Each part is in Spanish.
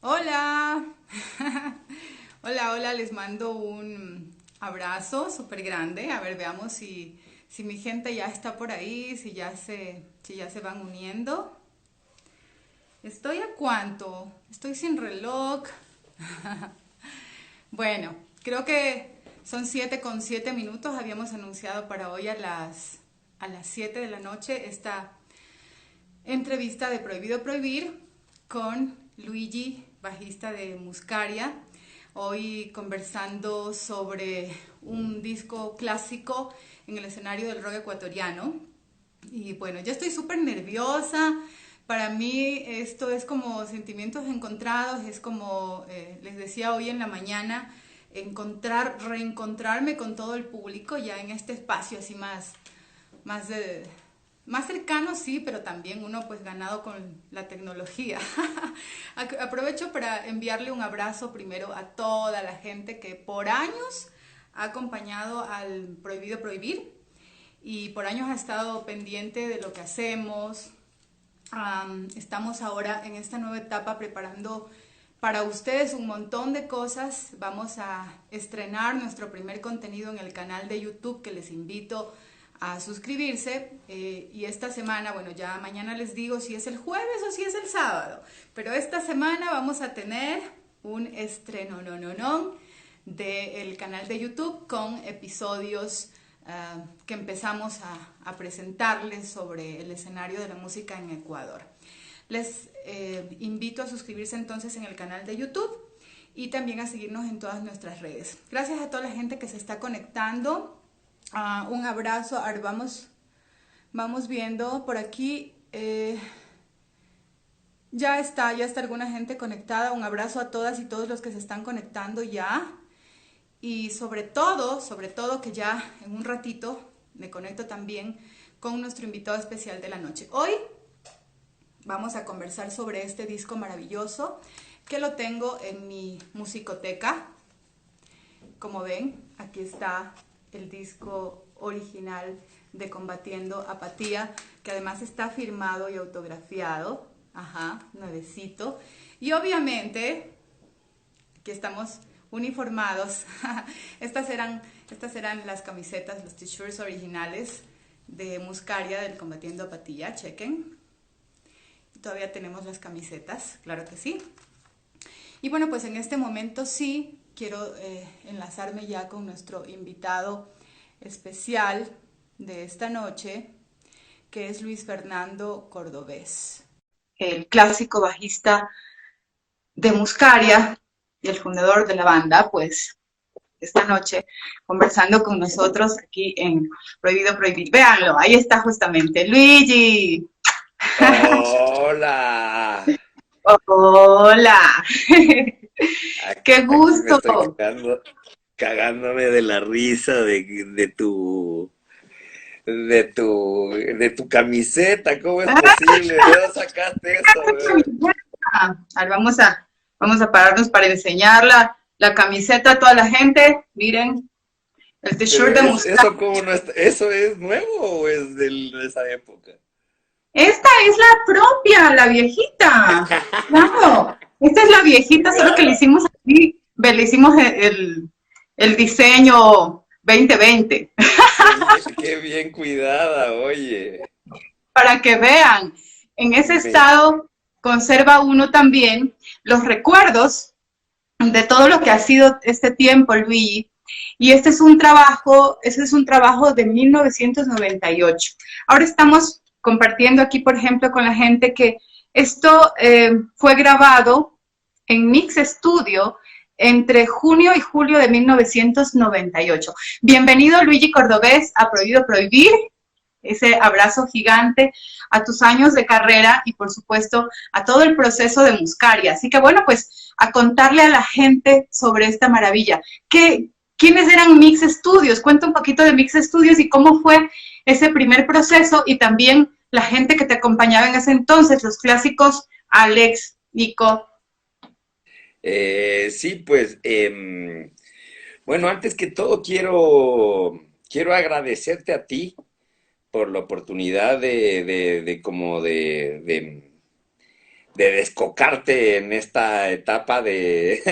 Hola, hola, les mando un abrazo súper grande. A ver, veamos si mi gente ya está por ahí, si ya se van uniendo. ¿Estoy a cuánto? Estoy sin reloj. Bueno, creo que son 7:07. Habíamos anunciado para hoy a las 7 de la noche esta entrevista de Prohibido Prohibir con Luigi, bajista de Muscaria. Hoy conversando sobre un disco clásico en el escenario del rock ecuatoriano. Y bueno, yo estoy súper nerviosa. Para mí esto es como sentimientos encontrados, es como les decía hoy en la mañana, reencontrarme con todo el público ya en este espacio así más de, más cercano, sí, pero también uno pues ganado con la tecnología. Aprovecho para enviarle un abrazo primero a toda la gente que por años ha acompañado al Prohibido Prohibir y por años ha estado pendiente de lo que hacemos. Estamos ahora en esta nueva etapa preparando para ustedes un montón de cosas. Vamos a estrenar nuestro primer contenido en el canal de YouTube, que les invito a suscribirse. Y esta semana, bueno, ya mañana les digo si es el jueves o si es el sábado, pero esta semana vamos a tener un estreno del canal de YouTube con episodios que empezamos a presentarles sobre el escenario de la música en Ecuador. Les invito a suscribirse entonces en el canal de YouTube y también a seguirnos en todas nuestras redes. Gracias a toda la gente que se está conectando. Un abrazo. Ahora vamos viendo por aquí. Ya está alguna gente conectada. Un abrazo a todas y todos los que se están conectando ya. Y sobre todo que ya en un ratito me conecto también con nuestro invitado especial de la noche. Hoy vamos a conversar sobre este disco maravilloso que lo tengo en mi musicoteca. Como ven, aquí está el disco original de Combatiendo Apatía, que además está firmado y autografiado. Ajá, nuevecito. Y obviamente, aquí estamos uniformados. Estas eran las camisetas, los t-shirts originales de Muscaria del Combatiendo Apatía. Chequen. Todavía tenemos las camisetas, claro que sí. Y bueno, pues en este momento sí quiero enlazarme ya con nuestro invitado especial de esta noche, que es Luis Fernando Cordobés, el clásico bajista de Muscaria y el fundador de la banda. Pues esta noche conversando con nosotros aquí en Prohibido Prohibir. Véanlo, ahí está justamente Luigi. Hola. Hola, qué Aquí me gusto. estoy cagándome de la risa de tu camiseta. ¿Cómo es posible? ¿De dónde sacaste eso, weón? Ahora vamos a pararnos para enseñar la camiseta a toda la gente. Miren, el Pero t-shirt de Muscat. eso cómo no está, ¿eso es nuevo o es de esa época? Esta es la propia, la viejita. Claro, esta es la viejita, solo que le Ya, hicimos aquí, le hicimos el diseño 2020 qué bien cuidada, oye. para que vean. En ese Me, estado conserva uno también los recuerdos de todo lo que ha sido este tiempo, Luigi. Y ese es un trabajo de 1998. Ahora estamos compartiendo aquí, por ejemplo, con la gente que esto fue grabado en Mix Studio entre junio y julio de 1998. Bienvenido, Luigi Cordobés, a Prohibido Prohibir. Ese abrazo gigante a tus años de carrera y por supuesto a todo el proceso de Muscaria. Así que bueno, pues a contarle a la gente sobre esta maravilla. ¿Quiénes eran Mix Studios? Cuenta un poquito de Mix Studios y cómo fue ese primer proceso y también la gente que te acompañaba en ese entonces, los clásicos Alex, Nico. sí, pues, bueno, antes que todo quiero agradecerte a ti por la oportunidad de como de descocarte en esta etapa de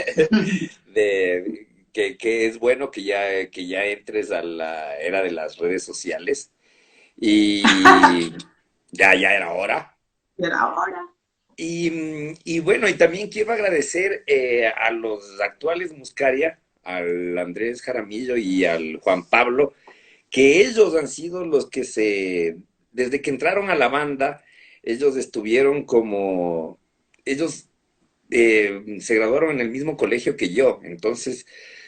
que es bueno que ya entres a la era de las redes sociales y ya era hora. Pero ahora. Y bueno, y también quiero agradecer a los actuales Muscaria, al Andrés Jaramillo y al Juan Pablo, que ellos han sido los que desde que entraron a la banda, ellos estuvieron como, ellos se graduaron en el mismo colegio que yo, entonces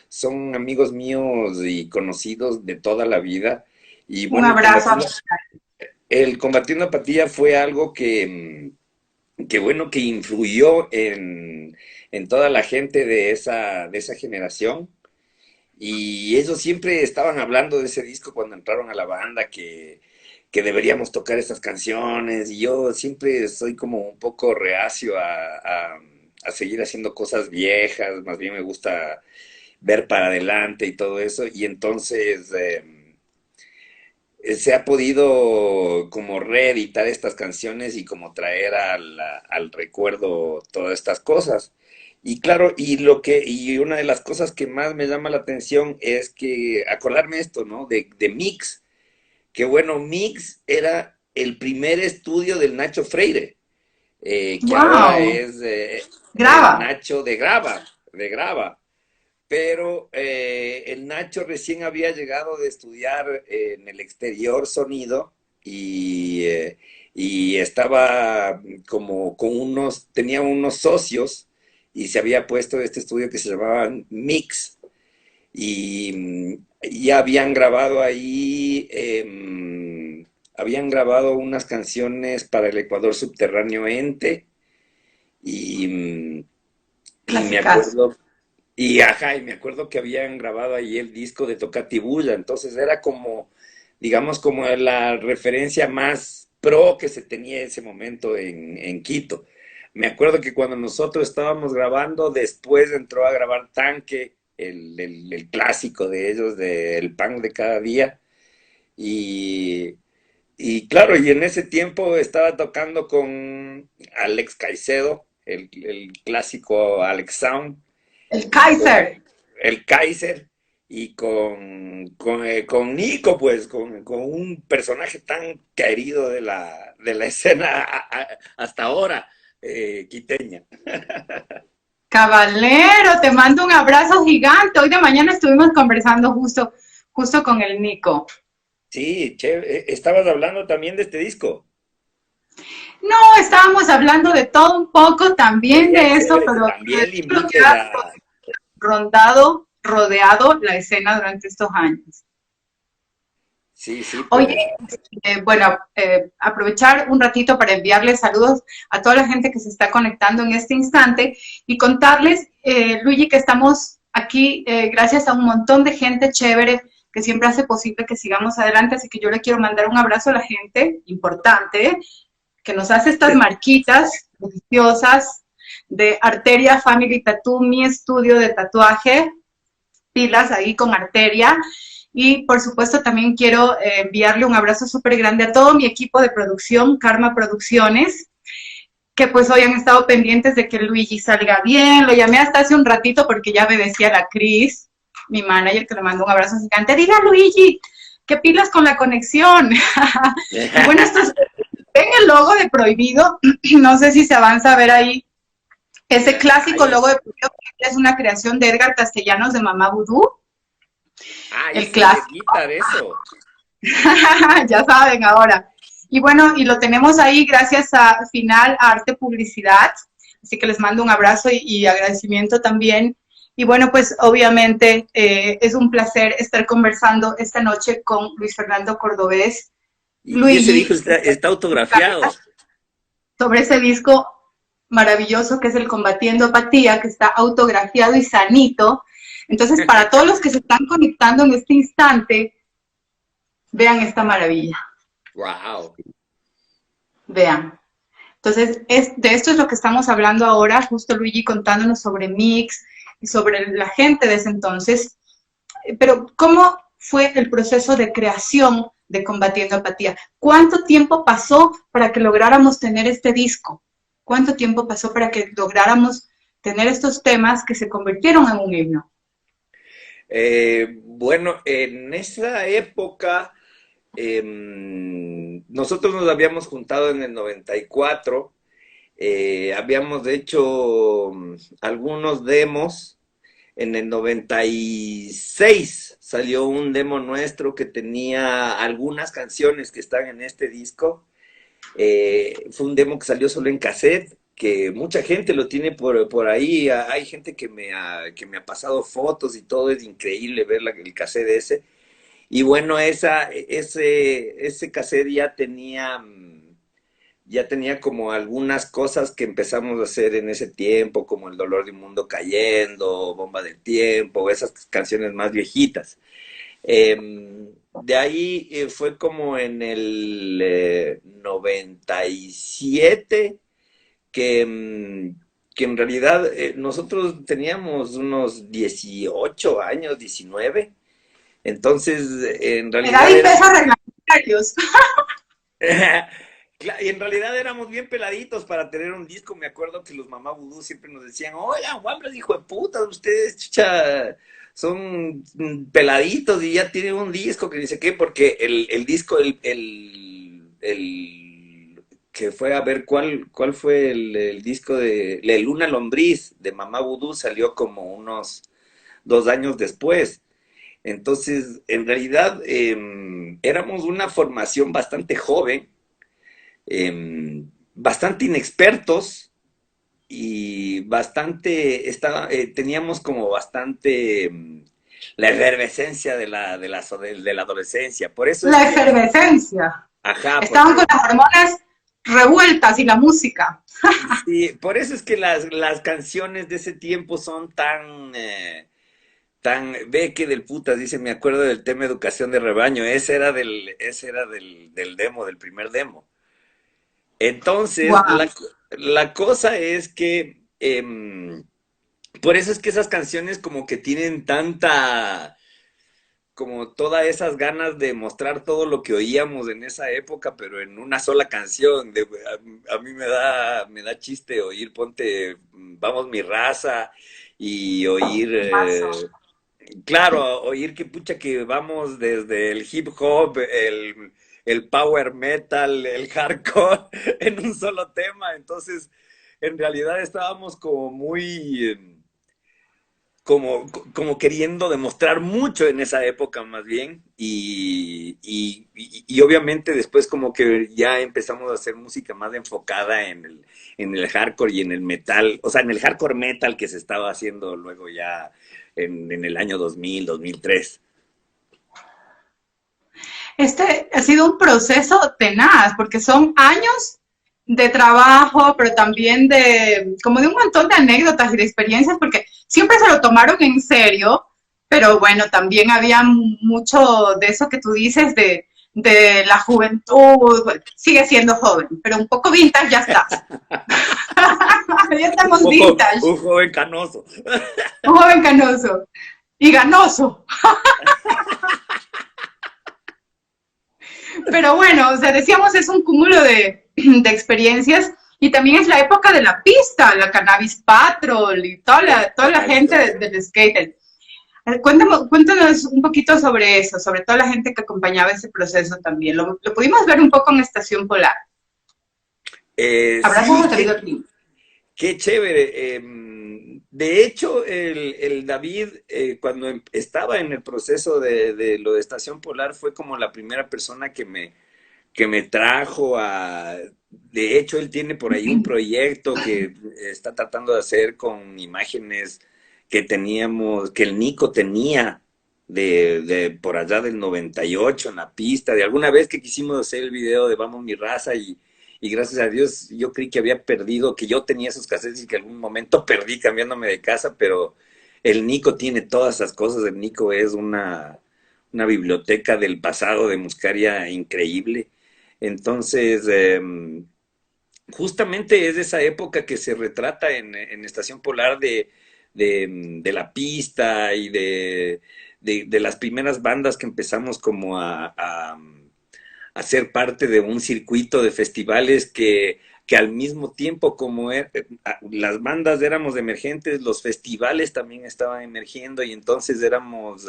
son amigos míos y conocidos de toda la vida. Y Un bueno, abrazo a El Combatiendo Apatía fue algo que bueno, que influyó en toda la gente de esa generación. Y ellos siempre estaban hablando de ese disco cuando entraron a la banda, que deberíamos tocar estas canciones. Y yo siempre soy como un poco reacio a seguir haciendo cosas viejas, más bien me gusta ver para adelante y todo eso. Y entonces se ha podido como reeditar estas canciones y como traer al recuerdo todas estas cosas. Y claro, y una de las cosas que más me llama la atención es que acordarme esto, ¿no? De Mix, que bueno, Mix era el primer estudio del Nacho Freire, que ahora Wow, es el graba. Nacho de Grava. Pero el Nacho recién había llegado de estudiar en el exterior sonido y estaba como con tenía unos socios y se había puesto este estudio que se llamaba Mix y ya habían grabado ahí, habían grabado unas canciones para el Ecuador Subterráneo Ente y, y me Clásicas. acuerdo y me acuerdo que habían grabado ahí el disco de Tocatibulla, entonces era como, digamos, como la referencia más pro que se tenía en ese momento en Quito. Me acuerdo que cuando nosotros estábamos grabando, después entró a grabar Tanque, el clásico de ellos, del pan de cada día, y, y claro, y en ese tiempo estaba tocando con Alex Caicedo, el clásico Alex Sound, El y con Kaiser. el Kaiser y con Nico, pues, con un personaje tan querido de la escena hasta ahora, quiteña. Caballero, te mando un abrazo gigante. Hoy de mañana estuvimos conversando justo con el Nico. Sí, che, estabas hablando también de este disco. No, estábamos hablando de todo un poco, también Sería de eso, chévere que pero también le lo que invites ha a... rodeado la escena durante estos años. Sí, sí, Oye, pues. bueno, aprovechar un ratito para enviarles saludos a toda la gente que se está conectando en este instante y contarles, Luigi, que estamos aquí gracias a un montón de gente chévere que siempre hace posible que sigamos adelante, así que yo le quiero mandar un abrazo a la gente importante que nos hace estas marquitas deliciosas de Arteria Family Tattoo, mi estudio de tatuaje, pilas ahí con Arteria. Y por supuesto también quiero enviarle un abrazo súper grande a todo mi equipo de producción, Karma Producciones, que pues hoy han estado pendientes de que Luigi salga bien. Lo llamé hasta hace un ratito porque ya me decía la Cris, mi manager, que le mando un abrazo gigante. Dile a Luigi, que pilas con la conexión. Y bueno, ven el logo de Prohibido, no sé si se avanza a ver ahí. Ese clásico Ay, logo de Prohibido es una creación de Edgar Castellanos de Mamá Vudú, ay, el es el de clásico. Guitar, eso. Ya saben ahora. Y bueno, y lo tenemos ahí gracias a Final Arte Publicidad. Así que les mando un abrazo y agradecimiento también. Y bueno, pues obviamente es un placer estar conversando esta noche con Luis Fernando Cordobés, Y ese disco Luigi, está autografiado. sobre ese disco maravilloso que es el Combatiendo Apatía, que está autografiado y sanito. Entonces, para todos los que se están conectando en este instante, vean esta maravilla. Wow. Vean. Entonces, de esto es lo que estamos hablando ahora, justo Luigi contándonos sobre Mix y sobre la gente de ese entonces. Pero, ¿cómo fue el proceso de creación de Combatiendo Apatía? ¿Cuánto tiempo pasó para que lográramos tener este disco? ¿Cuánto tiempo pasó para que lográramos tener estos temas que se convirtieron en un himno? Bueno, en esa época nosotros nos habíamos juntado en el 94, habíamos hecho algunos demos. En el 96 salió un demo nuestro que tenía algunas canciones que están en este disco. Fue un demo que salió solo en cassette, que mucha gente lo tiene por ahí. Hay gente que me ha pasado fotos y todo, es increíble ver el cassette ese. Y bueno, ese cassette ya tenía como algunas cosas que empezamos a hacer en ese tiempo, como El dolor de un mundo cayendo, Bomba de tiempo, esas canciones más viejitas. De ahí fue como en el 97 que, que en realidad nosotros teníamos unos 18 años, 19. Entonces en Edad realidad y era... peso reglamentarios. Y en realidad éramos bien peladitos para tener un disco. Me acuerdo que los mamá vudú siempre nos decían, oigan, guambras, hijo de puta, ustedes, chucha, son peladitos y ya tienen un disco que dice qué, porque el disco, que fue a ver cuál fue el disco de Luna Lombriz de Mamá Vudú, salió como unos 2 años después. Entonces, en realidad, éramos una formación bastante joven, bastante inexpertos y teníamos como bastante la efervescencia de la adolescencia. Por eso es La que, efervescencia. ajá, Estaban con las hormonas revueltas y la música. sí, por eso es que las canciones de ese tiempo son ve que del putas, dice, me acuerdo del tema Educación de Rebaño, ese era del demo, del primer demo. Entonces, Wow. la cosa es que, por eso es que esas canciones como que tienen como todas esas ganas de mostrar todo lo que oíamos en esa época, pero en una sola canción. A mí me da chiste oír, ponte, Vamos mi raza, y oír, claro, oír que pucha que vamos desde el hip hop, el power metal, el hardcore en un solo tema. Entonces, en realidad estábamos como muy, como queriendo demostrar mucho en esa época más bien. Y obviamente después como que ya empezamos a hacer música más enfocada en el hardcore y en el metal, o sea, en el hardcore metal que se estaba haciendo luego ya en el año 2000, 2003. Este ha sido un proceso tenaz, porque son años de trabajo, pero también de, como de un montón de anécdotas y de experiencias, porque siempre se lo tomaron en serio, pero bueno, también había mucho de eso que tú dices de la juventud, bueno, sigue siendo joven, pero un poco vintage ya estás. Ya Un estamos poco, vintage, un joven canoso. un joven canoso y ganoso. Pero bueno, o sea, decíamos, es un cúmulo de experiencias y también es la época de la pista, la Cannabis Patrol y toda la Cannabis gente Patrol. del skater. Cuéntanos un poquito sobre eso, sobre toda la gente que acompañaba ese proceso también. Lo pudimos ver un poco en Estación Polar. Abrazos Sí, hasta el clima. qué chévere. De hecho, el David, cuando estaba en el proceso de lo de Estación Polar, fue como la primera persona que me trajo a... De hecho, él tiene por ahí un proyecto que está tratando de hacer con imágenes que el Nico tenía de por allá del 98 en la pista, de alguna vez que quisimos hacer el video de Vamos mi raza y gracias a Dios yo creí que había perdido, que yo tenía esos cassettes y que algún momento perdí cambiándome de casa, pero el Nico tiene todas esas cosas, el Nico es una biblioteca del pasado de Muscaria increíble. Entonces, justamente es de esa época que se retrata en Estación Polar de la pista y de las primeras bandas que empezamos como a ser parte de un circuito de festivales que que al mismo tiempo como las bandas éramos emergentes, los festivales también estaban emergiendo y entonces éramos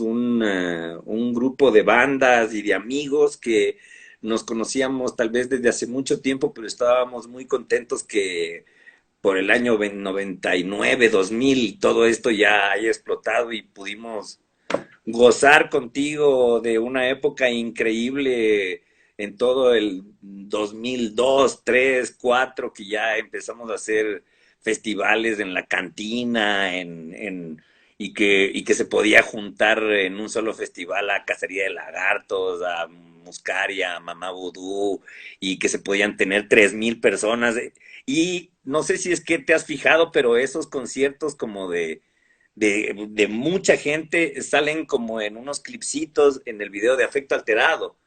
un grupo de bandas y de amigos que nos conocíamos tal vez desde hace mucho tiempo, pero estábamos muy contentos que por el año 99, 2000, todo esto ya haya explotado y pudimos gozar contigo de una época increíble en todo el 2002, 3, 4, que ya empezamos a hacer festivales en la cantina, y que se podía juntar en un solo festival a Cacería de Lagartos, a Muscaria, a Mamá Vudú, y que se podían tener 3000 personas. Y no sé si es que te has fijado, pero esos conciertos como de mucha gente salen como en unos clipsitos en el video de Afecto Alterado.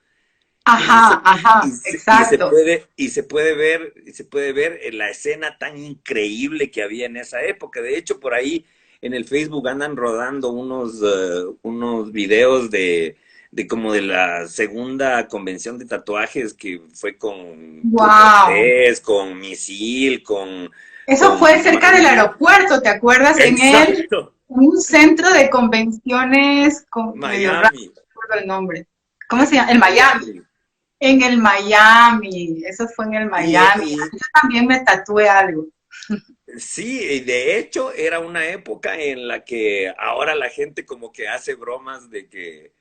Ajá, ajá, exacto. Y se puede ver en la escena tan increíble que había en esa época. De hecho, por ahí en el Facebook andan rodando unos videos de como de la segunda convención de tatuajes que fue con Club Wow. Cortés, con Misil, Eso con fue cerca del aeropuerto, ¿te acuerdas? Exacto, En un centro de convenciones medio raro, Miami, no recuerdo el nombre. ¿Cómo se llama? El Miami. Miami. En el Miami. Eso fue en el Y, Miami. y, Yo también me tatué algo. Sí, y de hecho era una época en la que ahora la gente como que hace bromas de que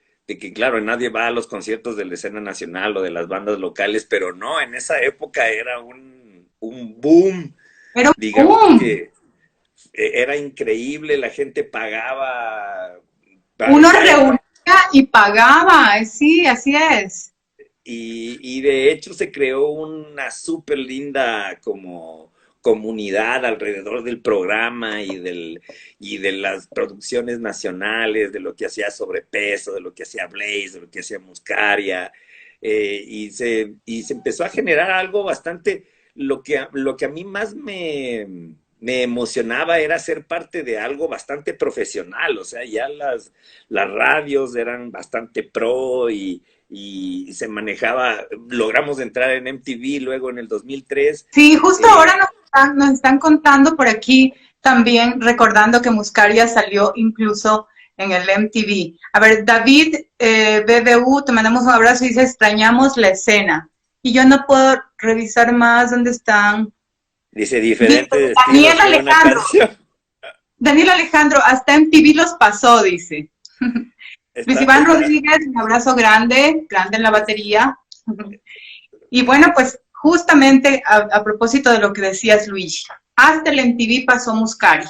claro, nadie va a los conciertos de la escena nacional o de las bandas locales, pero no, en esa época era un boom, Era un digamos boom. que era increíble, la gente pagaba, Uno ¿sabes? reunía y pagaba. Sí, así es. Y de hecho se creó una súper linda como comunidad alrededor del programa y de las producciones nacionales, de lo que hacía Sobrepeso, de lo que hacía Blaze, de lo que hacía Muscaria, y se empezó a generar algo bastante, lo que a mí más me emocionaba era ser parte de algo bastante profesional, o sea, ya las radios eran bastante pro y se manejaba, logramos entrar en MTV luego en el 2003. Sí, justo eh, ahora nos están contando por aquí también, recordando que Muscaria salió incluso en el MTV. A ver, David BBU, te mandamos un abrazo y dice, extrañamos la escena. Y yo no puedo revisar más dónde están. Dice Dice diferentes Daniel estilos, fue una Alejandro, canción. Daniel Alejandro, hasta MTV los pasó, dice. Luis Iván Está, Rodríguez, un abrazo grande, grande en la batería. Y bueno, pues justamente a propósito de lo que decías, Luis, hasta el MTV pasó Muscaria.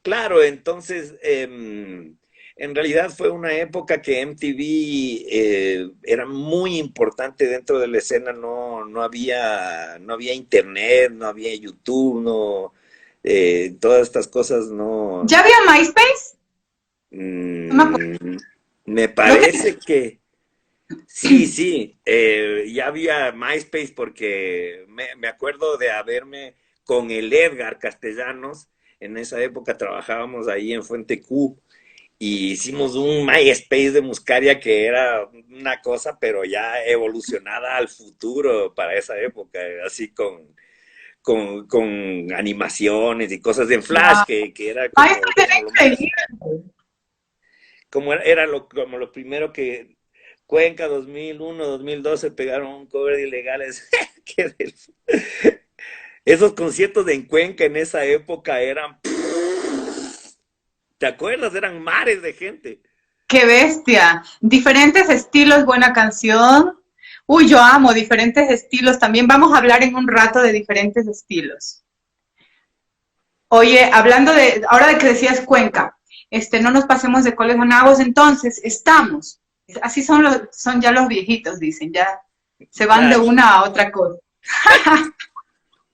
claro, entonces, en realidad fue una época que MTV era muy importante dentro de la escena, no había internet, no había YouTube, todas estas cosas no. ¿Ya había MySpace? No me acuerdo. mm, Me Lo que, parece que sí, sí, ya había MySpace porque me acuerdo de haberme con el Edgar Castellanos, en esa época trabajábamos ahí en Fuente Q y hicimos un MySpace de Muscaria que era una cosa, pero ya evolucionada al futuro para esa época, así con animaciones y cosas en Flash, wow, que era MySpace era como lo más, increíble. como era como lo primero que Cuenca 2001, 2012 pegaron un cover de Ilegales. Esos conciertos en Cuenca en esa época eran, ¿te acuerdas? Eran mares de gente. Qué bestia. Diferentes estilos, buena canción. Uy, yo amo diferentes estilos. También vamos a hablar en un rato de diferentes estilos. Oye, hablando de, ahora de que decías Cuenca, no nos pasemos de coles nabos, entonces estamos, así son son ya los viejitos, dicen, ya se van de Claro. una a otra cosa.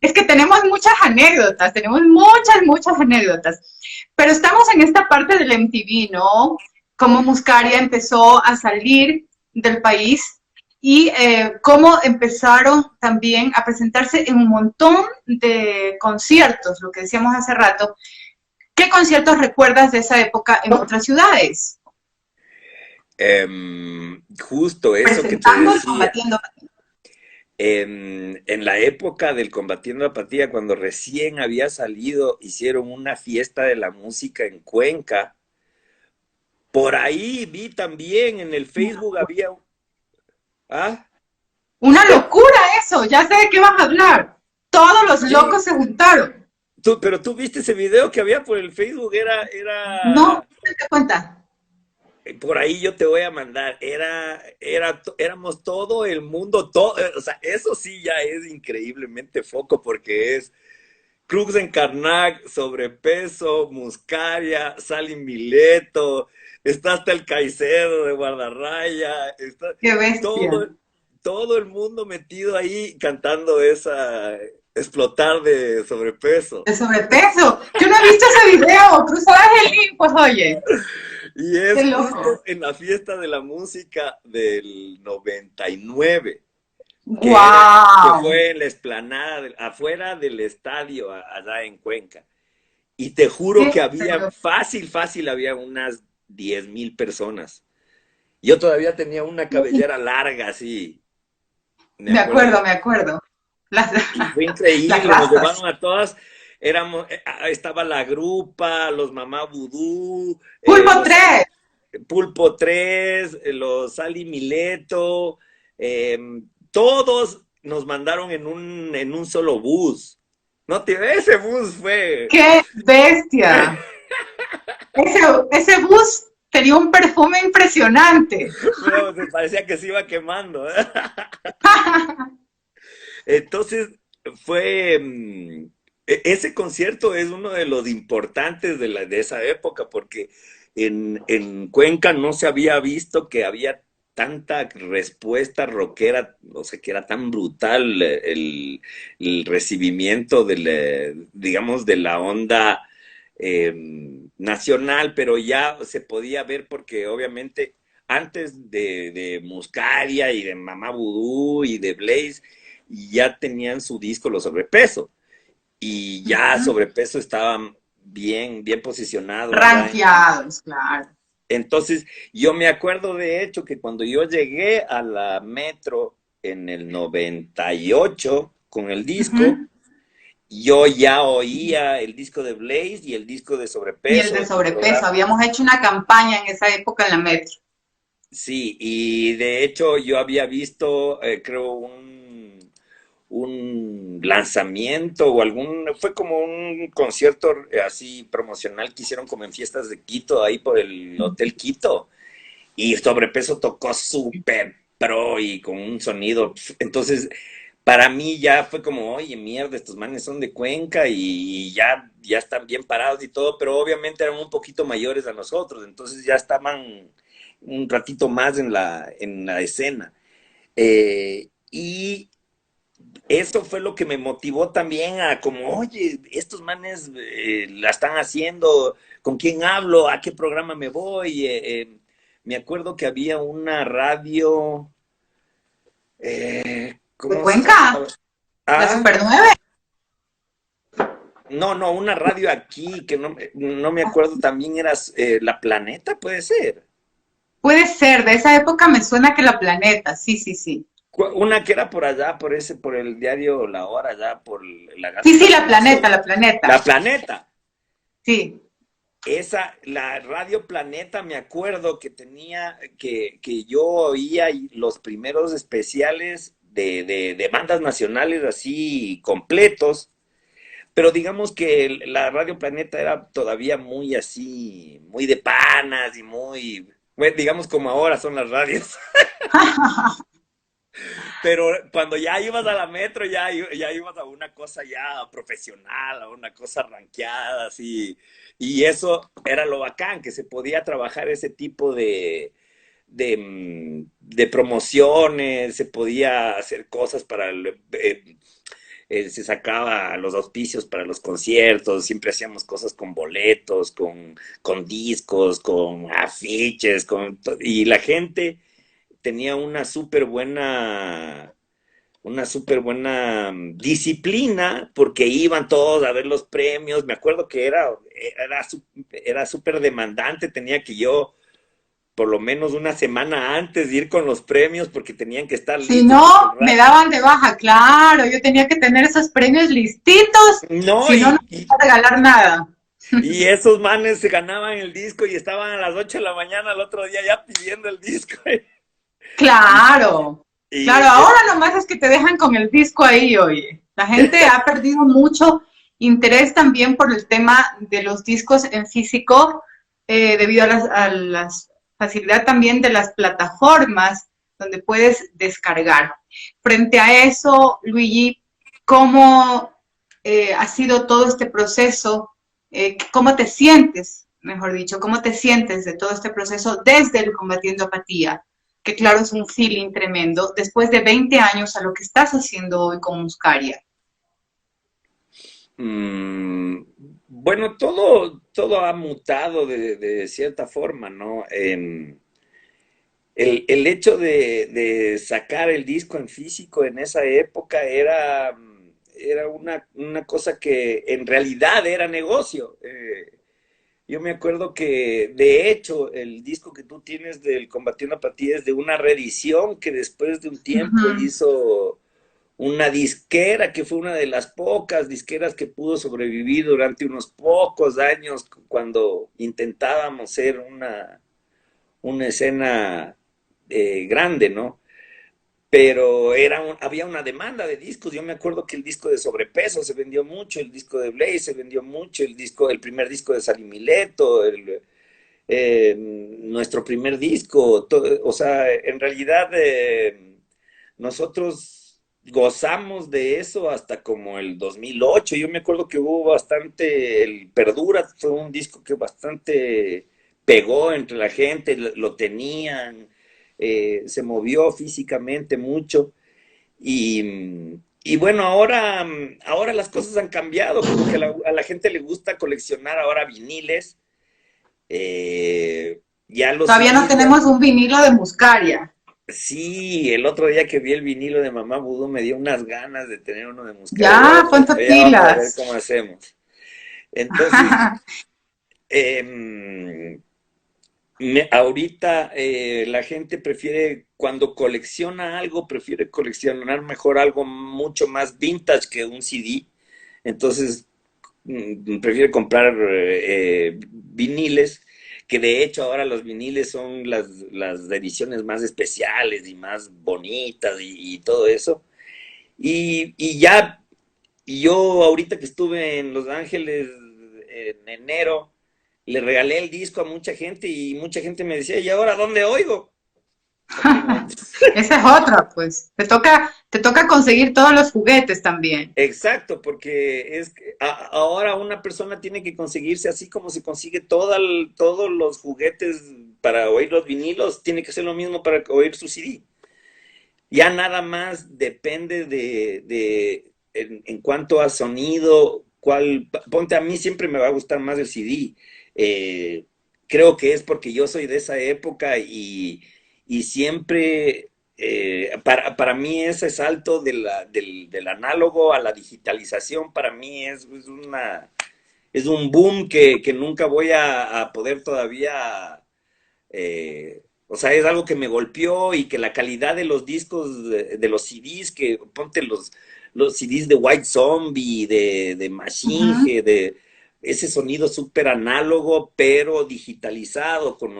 Es que tenemos muchas anécdotas, pero estamos en esta parte del MTV, ¿no? Cómo Muscaria empezó a salir del país y cómo empezaron también a presentarse en un montón de conciertos, lo que decíamos hace rato. ¿Qué conciertos recuerdas de esa época en otras ciudades? Justo eso que te Presentando y decía. combatiendo. En la época del Combatiendo la Apatía, cuando recién había salido, hicieron una fiesta de la música en Cuenca. Por ahí vi también en el Facebook había... ¿Ah? Una locura eso, ya sé de qué vas a hablar. Todos los Sí. locos se juntaron. Pero tú viste ese video que había por el Facebook, No, ¿qué te cuenta? por ahí yo te voy a mandar, éramos todo el mundo, todo, o sea, eso sí ya es increíblemente foco porque es Crux en Karnak, Sobrepeso, Muscaria, Sally Mileto, está hasta el Caicedo de Guardarraya, está Qué bestia. todo, todo el mundo metido ahí cantando esa explotar de sobrepeso. De sobrepeso. Yo no he visto ese video. Tú sabes el link, pues oye. Y Qué es loco. justo en la fiesta de la música del 99 que ¡Guau! fue en la explanada, afuera del estadio, allá en Cuenca. Y te juro Qué que había, loco. fácil, había unas 10,000 personas. Yo todavía tenía una cabellera larga, así, me Me acuerdo. acuerdo, me acuerdo. Las, Y fue las increíble, nos rastas. llevaron a todas, estaba la grupa, los Mamá Vudú, Pulpo los 3. Pulpo 3, los Sally Mileto, eh, todos nos mandaron en un solo bus. No te ese bus fue. ¡Qué bestia! Ese bus tenía un perfume impresionante. Pero se parecía que se iba quemando. Entonces, fue. Ese concierto es uno de los importantes de esa época, porque en Cuenca no se había visto que había tanta respuesta rockera, o sea, que era tan brutal el recibimiento digamos, de la onda eh, nacional, pero ya se podía ver porque obviamente antes de Muscaria y de Mamá Vudú y de Blaze, ya tenían su disco Los Sobrepeso y ya Sobrepeso estaban bien posicionado allá. Ranqueados, claro. Entonces, yo me acuerdo de hecho que cuando yo llegué a la Metro en el 98 con el disco, Ujú. yo ya oía el disco de Blaze y el disco de Y el Sobrepeso de en el sobrepeso. programa. Habíamos hecho una campaña en esa época en la Metro. Sí, y de hecho yo había visto, creo, un lanzamiento o fue como un concierto así promocional que hicieron como en fiestas de Quito, ahí por el Hotel Quito, y Sobrepeso tocó súper pro y con un sonido, entonces para mí ya fue como, oye, mierda, estos manes son de Cuenca y ya están bien parados y todo, pero obviamente eran un poquito mayores a nosotros, entonces ya estaban un ratito más en la escena. Y eso fue lo que me motivó también a como, oye, estos manes la están haciendo, ¿con quién hablo? ¿A qué programa me voy? Me acuerdo que había una radio, De ¿cómo se llamaba? Cuenca, la Ah, Super 9. no, una radio aquí que no me acuerdo, también era La Planeta, puede ser. Puede ser, de esa época me suena que la Planeta. Sí, sí, sí. Una que era por allá, por el diario La Hora, allá por la Sí, sí, la Garcilaso. Planeta, la Planeta. La Planeta. Sí. La Radio Planeta, me acuerdo que tenía, que yo oía los primeros especiales de bandas nacionales así completos, pero digamos que la Radio Planeta era todavía muy así, muy de panas y muy, bueno, digamos como ahora son las radios. Pero cuando ya ibas a la metro, ya ibas a una cosa ya profesional, a una cosa ranqueada, así. Y eso era lo bacán, que se podía trabajar ese tipo de promociones, se podía hacer cosas se sacaba los auspicios para los conciertos, siempre hacíamos cosas con boletos, con discos, con afiches, y la gente tenía una súper buena disciplina porque iban todos a ver los premios. Me acuerdo que era súper demandante, tenía que yo por lo menos una semana antes de ir con los premios porque tenían que estar Si listos no, todo el me rato. daban de baja, claro, yo tenía que tener esos premios listitos, No, si no, no me iba a regalar nada. y esos manes se ganaban el disco y estaban a las 8 de la mañana al otro día ya pidiendo el disco. Claro, Y, claro, ahora nomás es que te dejan con el disco ahí, oye. La gente ha perdido mucho interés también por el tema de los discos en físico, debido a las facilidad también de las plataformas donde puedes descargar. Frente a eso, Luigi, ¿cómo ha sido todo este proceso? ¿Cómo te sientes, mejor dicho, cómo te sientes de todo este proceso desde el Combatiendo Apatía? Que claro, es un feeling tremendo, después de 20 años a lo que estás haciendo hoy con Muscaria. mm, bueno, todo ha mutado de cierta forma, ¿no? El hecho de sacar el disco en físico en esa época era una cosa que en realidad era negocio. Yo me acuerdo que, de hecho, el disco que tú tienes del Combatiendo Apatía es de una reedición que después de un tiempo Ujú. hizo una disquera que fue una de las pocas disqueras que pudo sobrevivir durante unos pocos años cuando intentábamos ser una escena grande, ¿no? Pero había una demanda de discos. Yo me acuerdo que el disco de Sobrepeso se vendió mucho, el disco de Blaze se vendió mucho, el primer disco de Sally Mileto, nuestro primer disco, o sea, en realidad nosotros gozamos de eso hasta como el 2008. Yo me acuerdo que hubo bastante, el Perdura fue un disco que bastante pegó entre la gente, lo tenían, se movió físicamente mucho y bueno, ahora las cosas han cambiado, como que a la gente le gusta coleccionar ahora viniles, ya los Todavía no CDs ya. tenemos un vinilo de Muscaria. Sí, el otro día que vi el vinilo de Mamá Vudú me dio unas ganas de tener uno de Muscaria. Ya, ponte Ya vamos a ver pilas. cómo hacemos. Entonces, em, ahorita la gente prefiere, cuando colecciona algo, prefiere coleccionar mejor algo mucho más vintage que un CD. Entonces, prefiere comprar viniles, que de hecho ahora los viniles son las ediciones más especiales y más bonitas y todo eso. Y ya, y yo ahorita que estuve en Los Ángeles en enero, le regalé el disco a mucha gente y mucha gente me decía, ¿y ahora dónde oigo? Porque no. Esa es otra, pues. Te toca conseguir todos los juguetes también. Exacto, porque es que ahora una persona tiene que conseguirse así como se consigue todos los juguetes para oír los vinilos, tiene que ser lo mismo para oír su CD. Ya nada más depende en cuanto a sonido, ponte a mí siempre me va a gustar más el CD. Eh, Creo que es porque yo soy de esa época y siempre, para mí ese salto del análogo a la digitalización, para mí es un boom que nunca voy a poder todavía, o sea, es algo que me golpeó y que la calidad de los discos, de los CDs, que ponte los CDs de White Zombie, de Machine Ujú. Head, de ese sonido súper análogo, pero digitalizado, con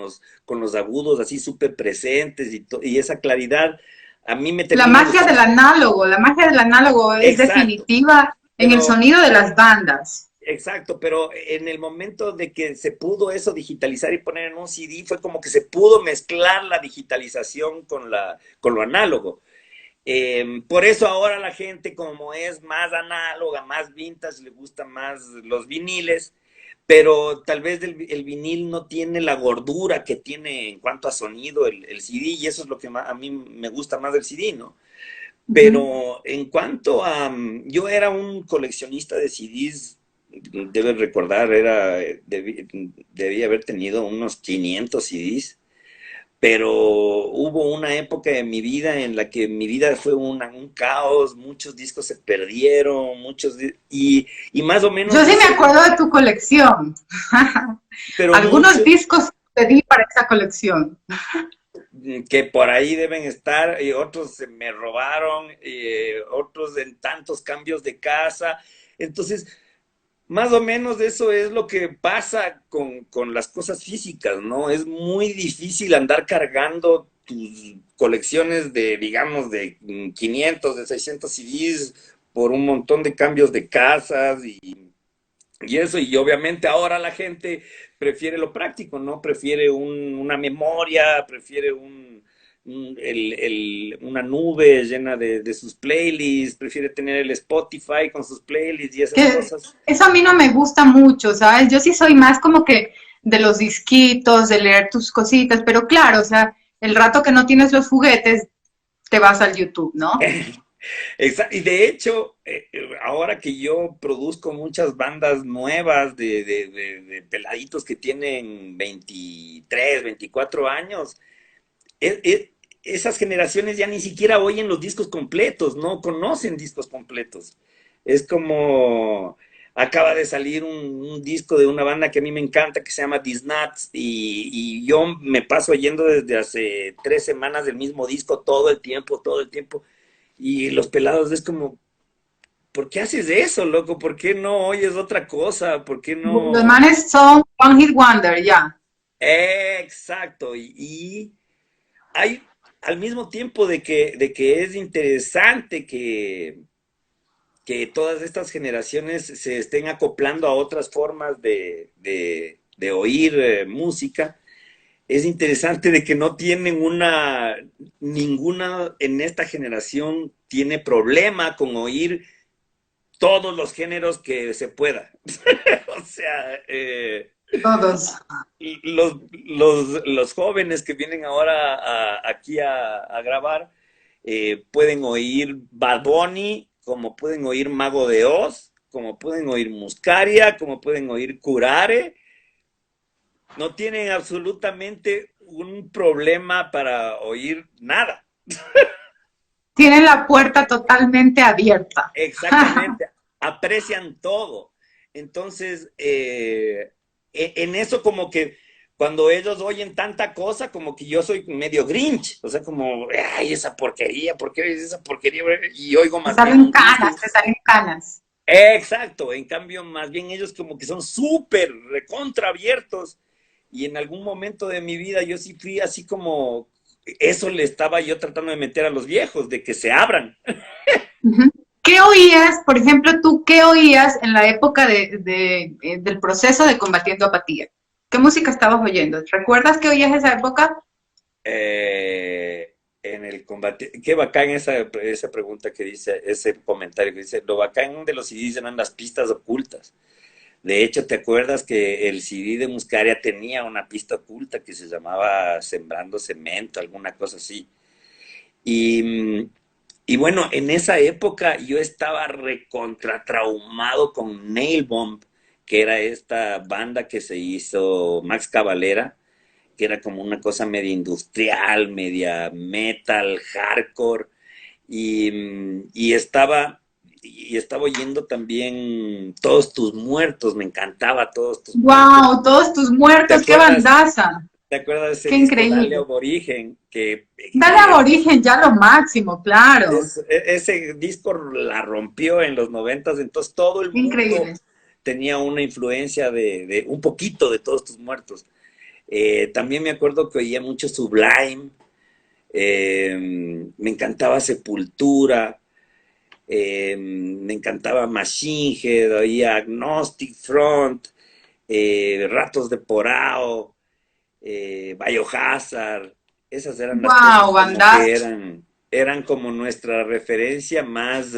los agudos así súper presentes y esa claridad, a mí me La termina magia del gustando. análogo, la magia del análogo es Exacto, definitiva en el pero sonido de las bandas. exacto, pero en el momento de que se pudo eso digitalizar y poner en un CD, fue como que se pudo mezclar la digitalización con lo análogo. Por eso ahora la gente, como es más análoga, más vintage, le gustan más los viniles, pero tal vez el vinil no tiene la gordura que tiene en cuanto a sonido el CD, y eso es lo que a mí me gusta más del CD, ¿no? Ujú. Pero en cuanto a, yo era un coleccionista de CDs, debes recordar, debía haber tenido unos 500 CDs, pero hubo una época de mi vida en la que mi vida fue un caos, muchos discos se perdieron, y más o menos Yo de sí me ese, acuerdo de tu colección. pero Algunos mucho, discos. pedí para esa colección. que por ahí deben estar, y otros se me robaron, otros en tantos cambios de casa. Entonces, más o menos eso es lo que pasa con las cosas físicas, ¿no? Es muy difícil andar cargando tus colecciones de, digamos, de 500, de 600 CDs por un montón de cambios de casas y eso, y obviamente ahora la gente prefiere lo práctico, ¿no? Prefiere una memoria, prefiere una nube llena de sus playlists, prefiere tener el Spotify con sus playlists y esas Que cosas. eso a mí no me gusta mucho, ¿sabes? Yo sí soy más como que de los disquitos, de leer tus cositas, pero claro, o sea, el rato que no tienes los juguetes, te vas al YouTube, ¿no? Y de hecho, ahora que yo produzco muchas bandas nuevas de peladitos que tienen 23, 24 años, esas generaciones ya ni siquiera oyen los discos completos, no conocen discos completos. Es como acaba de salir un disco de una banda que a mí me encanta que se llama These Nuts y yo me paso oyendo desde hace 3 semanas el mismo disco todo el tiempo. Y los pelados es como, ¿por qué haces eso, loco? ¿Por qué no oyes otra cosa? ¿Por qué Los no? manes son One Hit Wonder, ya. Exacto. Y hay al mismo tiempo de que es interesante que todas estas generaciones se estén acoplando a otras formas de oír música. Es interesante de que no tienen ninguna en esta generación tiene problema con oír todos los géneros que se pueda. O sea, Todos. los jóvenes que vienen ahora aquí a grabar pueden oír Bad Bunny, como pueden oír Mago de Oz, como pueden oír Muscaria, como pueden oír Curare. No tienen absolutamente un problema para oír nada. Tienen la puerta totalmente abierta. Exactamente, aprecian todo. Entonces, en eso como que cuando ellos oyen tanta cosa, como que yo soy medio grinch, o sea, como, ay, esa porquería, ¿por qué es esa porquería? Y oigo Te más bien salen un disco. canas, te salen canas. Exacto, en cambio, más bien ellos como que son súper recontra abiertos. Y en algún momento de mi vida yo sí fui así como, eso le estaba yo tratando de meter a los viejos, de que se abran. Ujú. ¿Qué oías, por ejemplo, tú, qué oías en la época del proceso de Combatiendo Apatía? ¿Qué música estabas oyendo? ¿Recuerdas que oías esa época? En el combate, qué bacán esa pregunta que dice, ese comentario que dice, lo bacán de los CDs eran las pistas ocultas. De hecho, ¿te acuerdas que el CD de Muscaria tenía una pista oculta que se llamaba Sembrando Cemento, alguna cosa así? Y, y bueno, en esa época yo estaba recontra traumado con Nail Bomb, que era esta banda que se hizo Max Cavalera, que era como una cosa media industrial, media metal, hardcore, y estaba oyendo también Todos Tus Muertos, me encantaba Todos Tus Muertos. ¡Wow! Todos tus ¿Te muertos, qué acuerdas? bandaza. ¿Te acuerdas de ese Qué disco Dale increíble. Aborigen? Que Dale aborigen, ya lo máximo, claro. ese disco la rompió en los 90, entonces todo el Qué mundo increíble. tenía una influencia de un poquito de Todos Tus Muertos. También me acuerdo que oía mucho Sublime, me encantaba Sepultura, me encantaba Machine Head, oía Agnostic Front, Ratos de Porao, Biohazard. Esas eran las cosas ¡Wow! como que Bandaza. eran como nuestra referencia más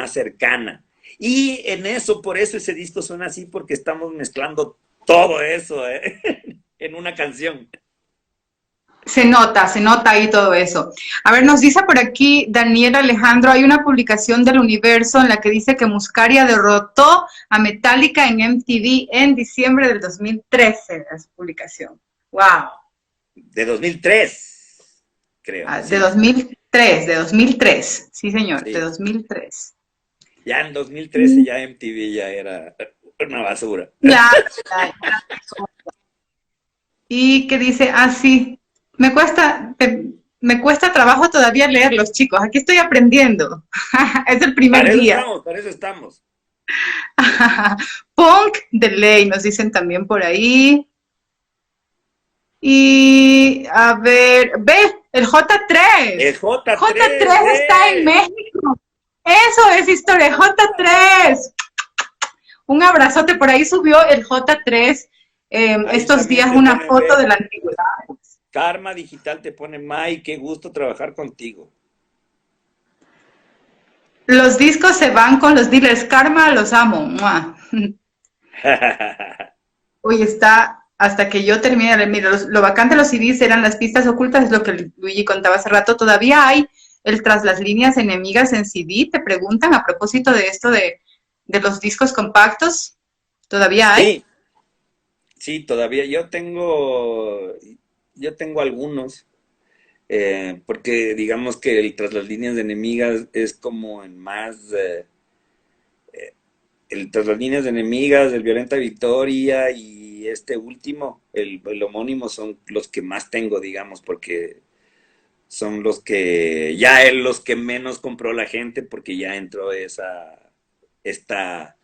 cercana. Y en eso, por eso ese disco suena así, porque estamos mezclando todo eso en una canción. Se nota ahí todo eso. A ver, nos dice por aquí Daniel Alejandro, hay una publicación del Universo en la que dice que Muscaria derrotó a Metallica en MTV en diciembre del 2013, esa publicación. ¡Wow! De 2003, creo, De sí. 2003, de 2003. Sí, señor, de Sí. 2003. Ya en 2013 ya MTV ya era una basura. Ya, ya, ya. y que dice, sí, me cuesta, me cuesta trabajo todavía leerlos, chicos, aquí estoy aprendiendo. Es el primer día. Para eso estamos. Punk de ley, nos dicen también por ahí. Y a ver, ve, el El J3. J3, J3 está en México. Eso es historia, J3. Un abrazote, por ahí subió el J3 ahí estos también días te una ponen, foto ve, de la antigüedad. Karma Digital te pone, May, qué gusto trabajar contigo. Los discos se van con los dealers. Karma, los amo. ¡Mua! Hoy está, hasta que yo termine, mira, lo bacán de los CDs eran las pistas ocultas, es lo que Luigi contaba hace rato. Todavía hay el tras las líneas enemigas en CD. Te preguntan a propósito de esto de los discos compactos. ¿Todavía hay? Sí, sí, todavía yo tengo algunos, porque digamos que el Tras las líneas de enemigas es como el más, el Tras las líneas de enemigas, el Violenta Victoria y este último, el homónimo son los que más tengo, digamos, porque son los que, ya los que menos compró la gente, porque ya entró esta, esta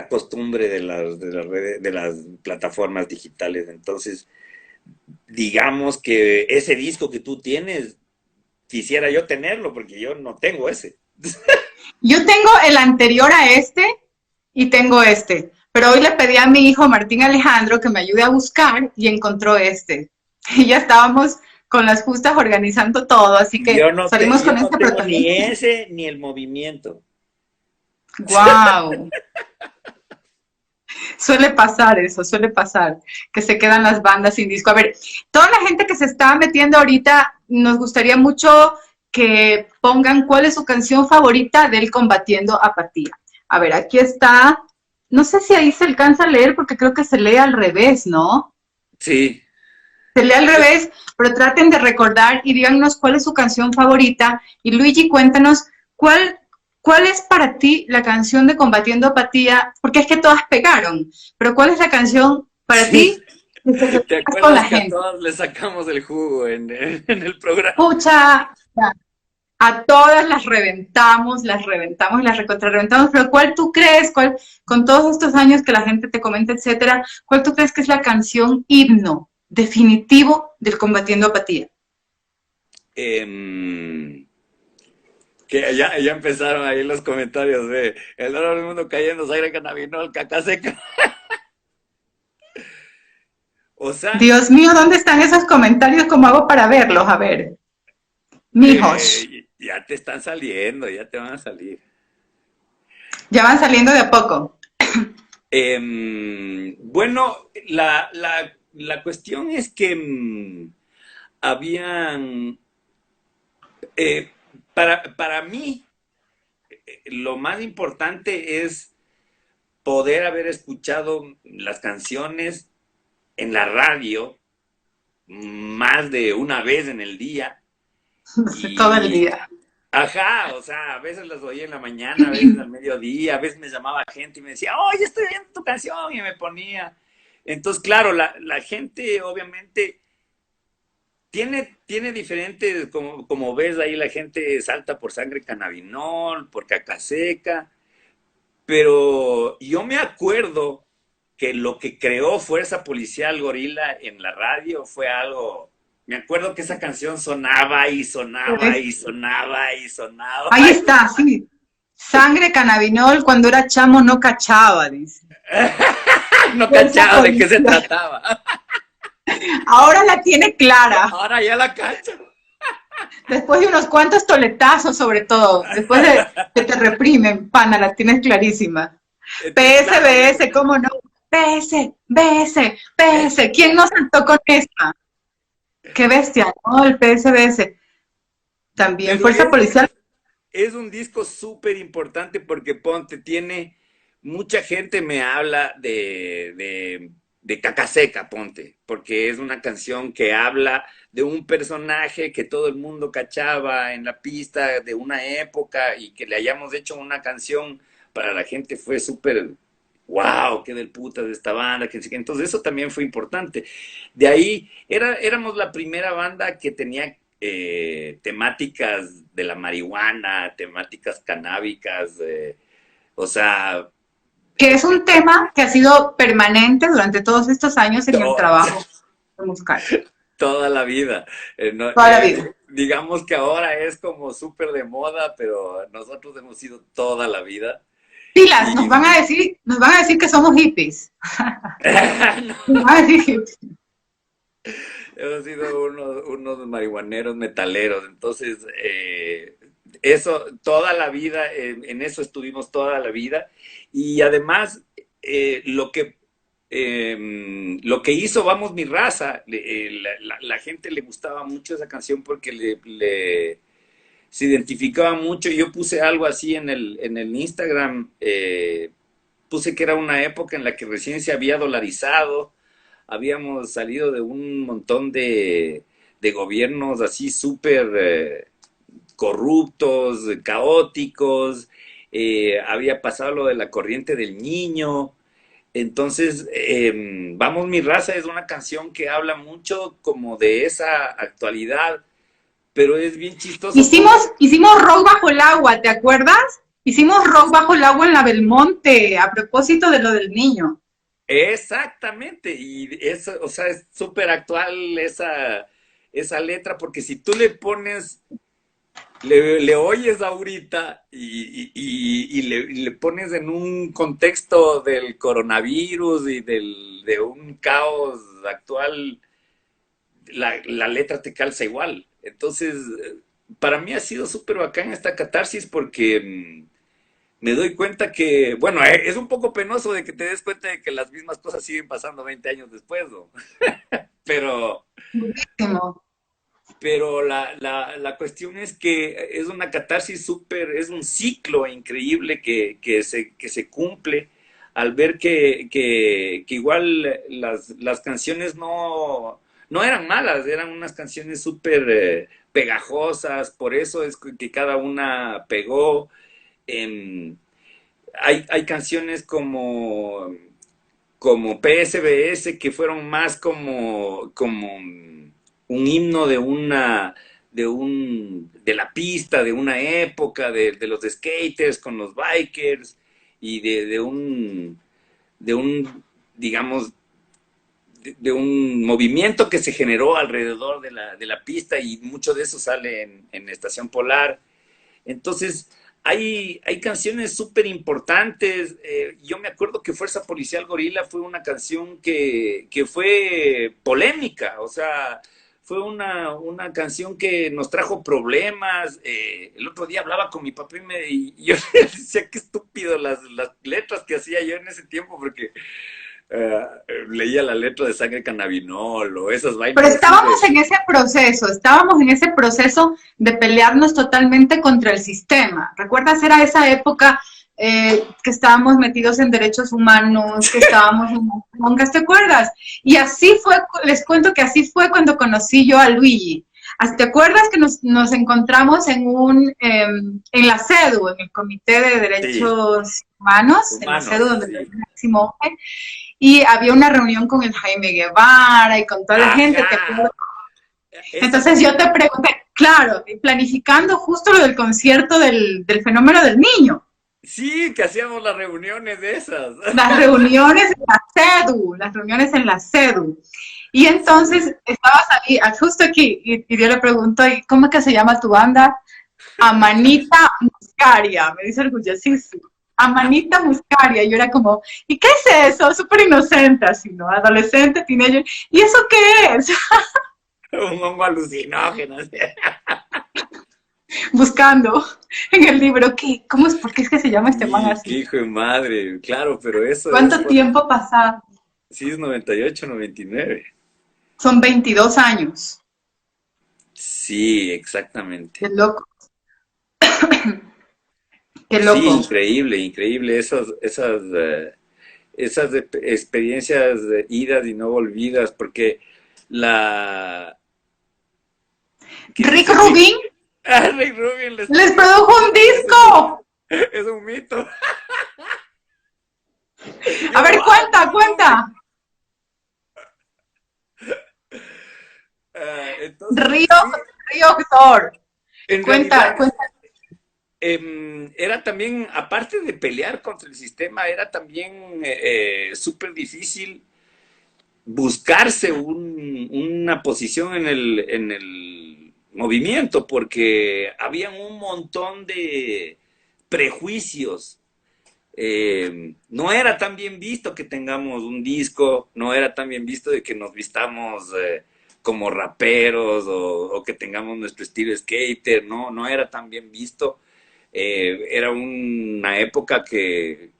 costumbre de las plataformas digitales. Entonces, digamos que ese disco que tú tienes, quisiera yo tenerlo, porque yo no tengo ese. Yo tengo el anterior a este y tengo este. Pero hoy le pedí a mi hijo Martín Alejandro que me ayude a buscar y encontró este. Y ya estábamos con las justas organizando todo, así Yo que no, salimos yo con no este tengo ni protonista. ese ni el movimiento. ¡Wow! Suele pasar eso, suele pasar, que se quedan las bandas sin disco. A ver, toda la gente que se está metiendo ahorita, nos gustaría mucho que pongan cuál es su canción favorita del Combatiendo Apatía. A ver, aquí está, no sé si ahí se alcanza a leer porque creo que se lee al revés, ¿no? Sí. Se lee al revés, pero traten de recordar y díganos cuál es su canción favorita. Y Luigi, cuéntanos cuál es para ti la canción de Combatiendo Apatía, porque es que todas pegaron, pero cuál es la canción para Sí. ti que se ¿Te repite con la acuerdas que a gente. todos le sacamos el jugo en el programa? Pucha, a todas las reventamos y las recontrarreventamos, pero ¿cuál tú crees, con todos estos años que la gente te comenta, etcétera, cuál tú crees que es la canción himno definitivo del Combatiendo Apatía? Em, que ya empezaron ahí los comentarios de el oro del mundo cayendo, sangre cannabinol, caca seca. O sea, Dios mío, ¿dónde están esos comentarios? ¿Cómo hago para verlos? A ver, mijos, ya te están saliendo, ya te van a salir. ya van saliendo de a poco. Bueno, la cuestión es que habían, eh, para mí, lo más importante es poder haber escuchado las canciones en la radio más de una vez en el día. Todo el Y, día. ajá, o sea, a veces las oía en la mañana, a veces al mediodía, a veces me llamaba gente y me decía, oye, estoy viendo tu canción, y me ponía. Entonces, claro, la gente obviamente tiene diferentes, como ves ahí, la gente salta por sangre cannabinol, por caca seca, pero yo me acuerdo que lo que creó Fuerza Policial Gorila en la radio fue algo. Me acuerdo que esa canción sonaba y sonaba y sonaba y sonaba. Ahí está, sí. Sangre cannabinol, cuando era chamo no cachaba, dice. No Fuerza cachaba de qué se policial. trataba. Ahora la tiene clara. Ahora ya la cacho. Después de unos cuantos toletazos, sobre todo. Después de que te reprimen, pana, la tienes clarísima. Entonces, claro, PSBS, ¿cómo no? PS, BS, PS. ¿Quién no saltó con esta? Qué bestia, ¿no? El PSBS. También pero Fuerza Policial. es un disco súper importante porque ponte, mucha gente me habla de Caca Seca, ponte, porque es una canción que habla de un personaje que todo el mundo cachaba en la pista de una época y que le hayamos hecho una canción para la gente fue súper wow, qué del puta de esta banda, que no sé qué. Entonces eso también fue importante. De ahí éramos la primera banda que tenía temáticas de la marihuana, temáticas canábicas, o sea, Que es un tema que ha sido permanente durante todos estos años en el to- trabajo musical, toda la vida. No, toda la vida. digamos que ahora es como súper de moda, pero nosotros hemos sido toda la vida. Pilas, Y nos van a decir que somos hippies. no, Nos van a decir hippies. hemos sido unos marihuaneros metaleros. Entonces, eso toda la vida, en eso estuvimos toda la vida. Y además, lo que hizo Vamos Mi Raza, la gente le gustaba mucho esa canción porque se identificaba mucho. Yo puse algo así en el Instagram, puse que era una época en la que recién se había dolarizado, habíamos salido de un montón de gobiernos así súper corruptos, caóticos, había pasado lo de la corriente del niño. Entonces, Vamos Mi Raza es una canción que habla mucho como de esa actualidad, pero es bien chistoso como... Hicimos rock bajo el agua, ¿te acuerdas? Hicimos rock bajo el agua en la Belmonte, a propósito de lo del niño. Exactamente, y eso, o sea, es súper actual esa letra, porque si tú le pones, le oyes ahorita y le pones en un contexto del coronavirus y de un caos actual, la letra te calza igual. Entonces, para mí ha sido súper bacán esta catarsis porque me doy cuenta que, bueno, es un poco penoso de que te des cuenta de que las mismas cosas siguen pasando 20 años después, ¿no? Pero, Buenísimo. pero la cuestión es que es una catarsis súper, es un ciclo increíble que se cumple al ver que igual las canciones no eran malas, eran unas canciones súper pegajosas, por eso es que cada una pegó. em, hay canciones como PSBS que fueron más como un himno de la pista, de una época, de los skaters con los bikers y de un, digamos, de un movimiento que se generó alrededor de la pista y mucho de eso sale en Estación Polar. Entonces, hay canciones súper importantes. Yo me acuerdo que Fuerza Policial Gorila fue una canción que fue polémica, o sea, fue una canción que nos trajo problemas. El otro día hablaba con mi papá y yo le decía qué estúpido las letras que hacía yo en ese tiempo, porque eh, leía la letra de Sangre Cannabinol o esas vainas Pero así estábamos en ese proceso de pelearnos totalmente contra el sistema. ¿Recuerdas? Era esa época que estábamos metidos en derechos humanos, que estábamos en broncas, ¿te acuerdas? Y así fue, les cuento que así fue cuando conocí yo a Luigi. ¿Te acuerdas que nos encontramos en la CEDU, en el Comité de sí, Derechos Humanos, en la CEDU, humanos, donde sí. Simón, y había una reunión con el Jaime Guevara y con toda la gente, ¿te Ajá, acuerdas? eso Entonces yo te pregunté, claro, planificando justo lo del concierto del fenómeno del niño, sí, que hacíamos las reuniones de esas. las reuniones en la CEDU. Y Sí. entonces estabas ahí, justo aquí, y yo le pregunto, ¿y cómo es que se llama tu banda? Amanita Muscaria, me dice orgullosísimo. Amanita Muscaria, y yo era como, ¿y qué es eso? Súper inocente, así, ¿no? Adolescente, teenager, ¿y eso qué es? Un hongo alucinógeno. ¿Sí? Buscando en el libro, ¿cómo es? ¿Por qué es que se llama este man Sí, qué así? hijo de madre. Claro, pero eso es ¿Cuánto tiempo pasado? sí es 98, 99. Son 22 años. Sí, exactamente. Qué loco, qué Sí, loco. increíble, increíble esas experiencias de idas y no volvidas, porque la que Rick dice Rick, Rubin Rick Rubin les produjo un es un, disco. es un mito. A ver, cuenta, cuenta. Entonces, Río, sí, Río Thor. en Cuenta, realidad cuenta. era también, aparte de pelear contra el sistema, era también súper difícil buscarse una posición en el movimiento, porque habían un montón de prejuicios. No era tan bien visto que tengamos un disco, no era tan bien visto de que nos vistamos como raperos o que tengamos nuestro estilo skater, no, no era tan bien visto. Era una época que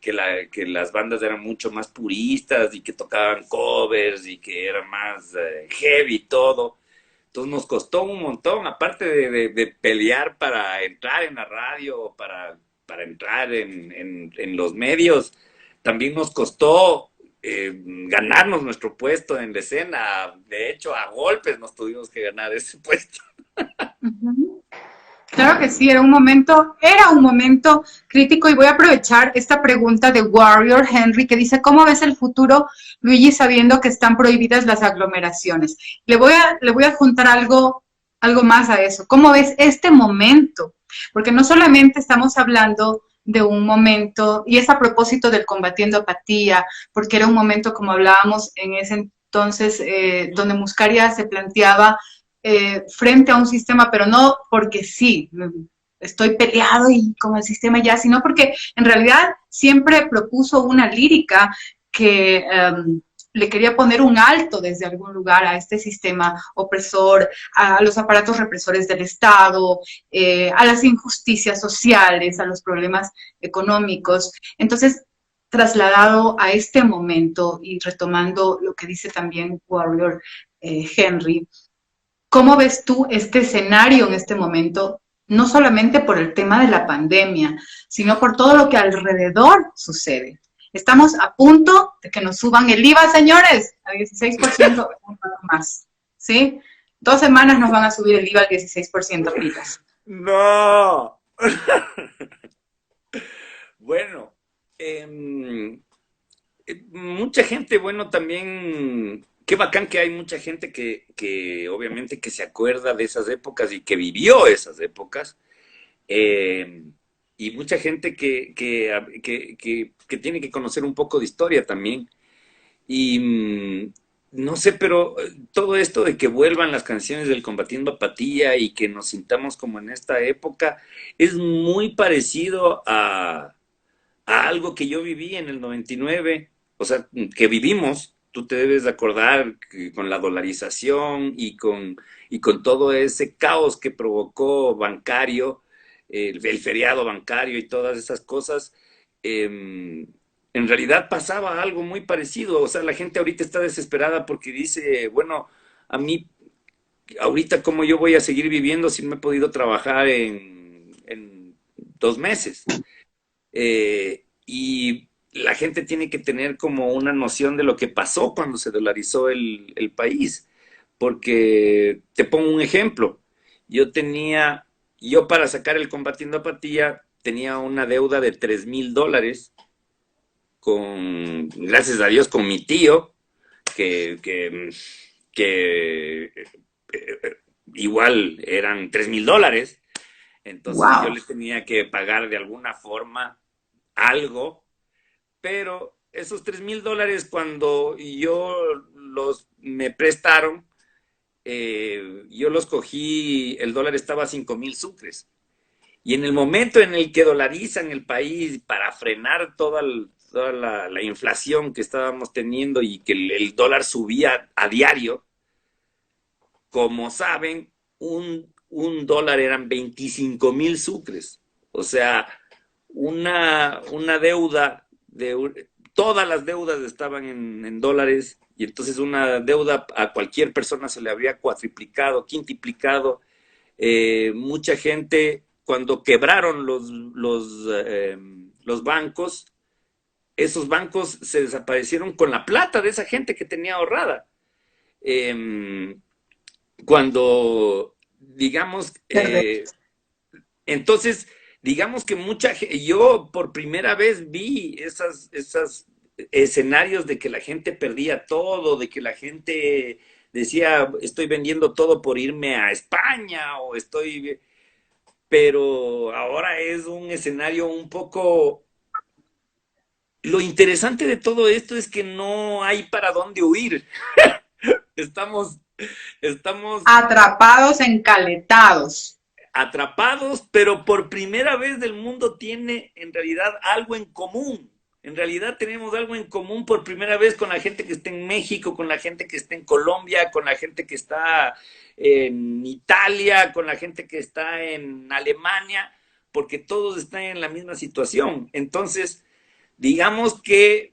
las bandas eran mucho más puristas y que tocaban covers y que era más heavy todo. Entonces nos costó un montón, aparte de pelear para entrar en la radio o para entrar en los medios, también nos costó ganarnos nuestro puesto en la escena. De hecho, a golpes nos tuvimos que ganar ese puesto. Ujú. Claro que sí, era un momento crítico y voy a aprovechar esta pregunta de Warrior Henry que dice, ¿cómo ves el futuro, Luigi, sabiendo que están prohibidas las aglomeraciones? Le voy a juntar algo más a eso. ¿Cómo ves este momento? Porque no solamente estamos hablando de un momento, y es a propósito del combatiendo apatía, porque era un momento, como hablábamos en ese entonces, donde Muscaria se planteaba frente a un sistema, pero no porque sí, estoy peleado y con el sistema ya, sino porque en realidad siempre propuso una lírica que le quería poner un alto desde algún lugar a este sistema opresor, a los aparatos represores del Estado, a las injusticias sociales, a los problemas económicos. Entonces, trasladado a este momento y retomando lo que dice también Warrior Henry, ¿cómo ves tú este escenario en este momento? No solamente por el tema de la pandemia, sino por todo lo que alrededor sucede. Estamos a punto de que nos suban el IVA, señores, al 16%, un poco más. ¿Sí? 2 semanas nos van a subir el IVA al 16%, pilas. No. Bueno, em, mucha gente, bueno, también, qué bacán que hay mucha gente que obviamente que se acuerda de esas épocas y que vivió esas épocas. eh, y mucha gente que tiene que conocer un poco de historia también. Y no sé, pero todo esto de que vuelvan las canciones del Combatiendo Apatía y que nos sintamos como en esta época es muy parecido a algo que yo viví en el 99, o sea, que vivimos. Tú te debes de acordar que con la dolarización y con todo ese caos que provocó bancario, el feriado bancario y todas esas cosas, en realidad pasaba algo muy parecido. O sea, la gente ahorita está desesperada porque dice, bueno, a mí, ahorita cómo yo voy a seguir viviendo si no he podido trabajar en 2 meses. Y la gente tiene que tener como una noción de lo que pasó cuando se dolarizó el país. Porque te pongo un ejemplo. Yo tenía, yo para sacar el Combatiendo Apatía tenía una deuda de $3,000 gracias a Dios, con mi tío, que, que, que igual eran $3,000. Entonces yo Wow. le tenía que pagar de alguna forma algo, pero esos $3,000 cuando me prestaron, yo los cogí, el dólar estaba a 5,000 sucres. Y en el momento en el que dolarizan el país para frenar toda la inflación que estábamos teniendo y que el dólar subía a diario, como saben, un dólar eran 25,000 sucres. O sea, una deuda todas las deudas estaban en dólares y entonces una deuda a cualquier persona se le habría cuatriplicado, quintiplicado. Mucha gente, cuando quebraron los bancos, esos bancos se desaparecieron con la plata de esa gente que tenía ahorrada. Eh, Cuando, digamos, entonces, digamos que yo por primera vez vi escenarios de que la gente perdía todo, de que la gente decía, estoy vendiendo todo por irme a España, o estoy... Pero ahora es un escenario un poco... Lo interesante de todo esto es que no hay para dónde huir. Estamos, estamos Atrapados, encaletados. atrapados, pero por primera vez el mundo tiene en realidad algo en común. En realidad tenemos algo en común por primera vez con la gente que está en México, con la gente que está en Colombia, con la gente que está en Italia, con la gente que está en Alemania, porque todos están en la misma situación. Entonces, digamos que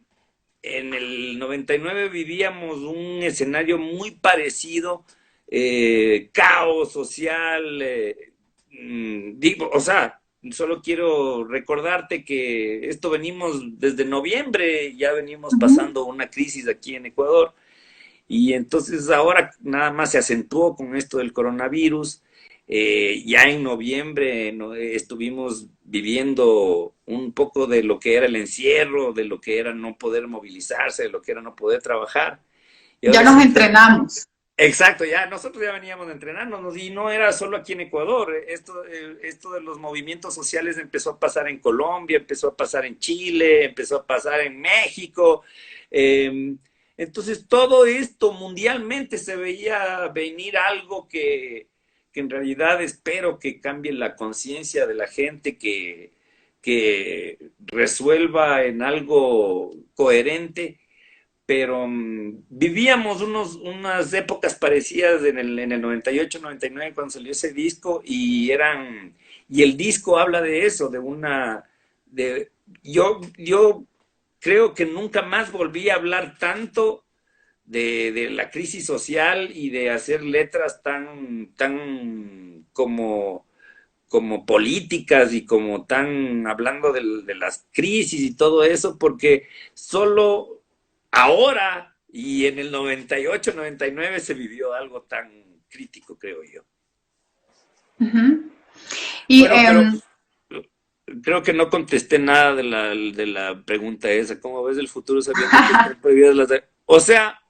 en el 99 vivíamos un escenario muy parecido, caos social, digo, o sea, solo quiero recordarte que esto venimos desde noviembre, ya venimos pasando una crisis aquí en Ecuador, y entonces ahora nada más se acentuó con esto del coronavirus. Ya en noviembre estuvimos viviendo un poco de lo que era el encierro, de lo que era no poder movilizarse, de lo que era no poder trabajar. Y Ya ahora nos sí, entrenamos. exacto, ya nosotros ya veníamos de entrenarnos y no era solo aquí en Ecuador. Esto de los movimientos sociales empezó a pasar en Colombia, empezó a pasar en Chile, empezó a pasar en México. Eh, entonces todo esto mundialmente se veía venir algo que en realidad espero que cambie la conciencia de la gente, que resuelva en algo coherente, pero vivíamos unas épocas parecidas en el 98, 99 cuando salió ese disco y el disco habla de eso, yo creo que nunca más volví a hablar tanto de la crisis social y de hacer letras tan como políticas y como tan hablando de las crisis y todo eso, porque solo ahora y en el 98, 99 se vivió algo tan crítico, creo yo. Ujú. Y Bueno, pero creo que no contesté nada de la pregunta esa. ¿Cómo ves el futuro sabiendo que están prohibidas las... O sea,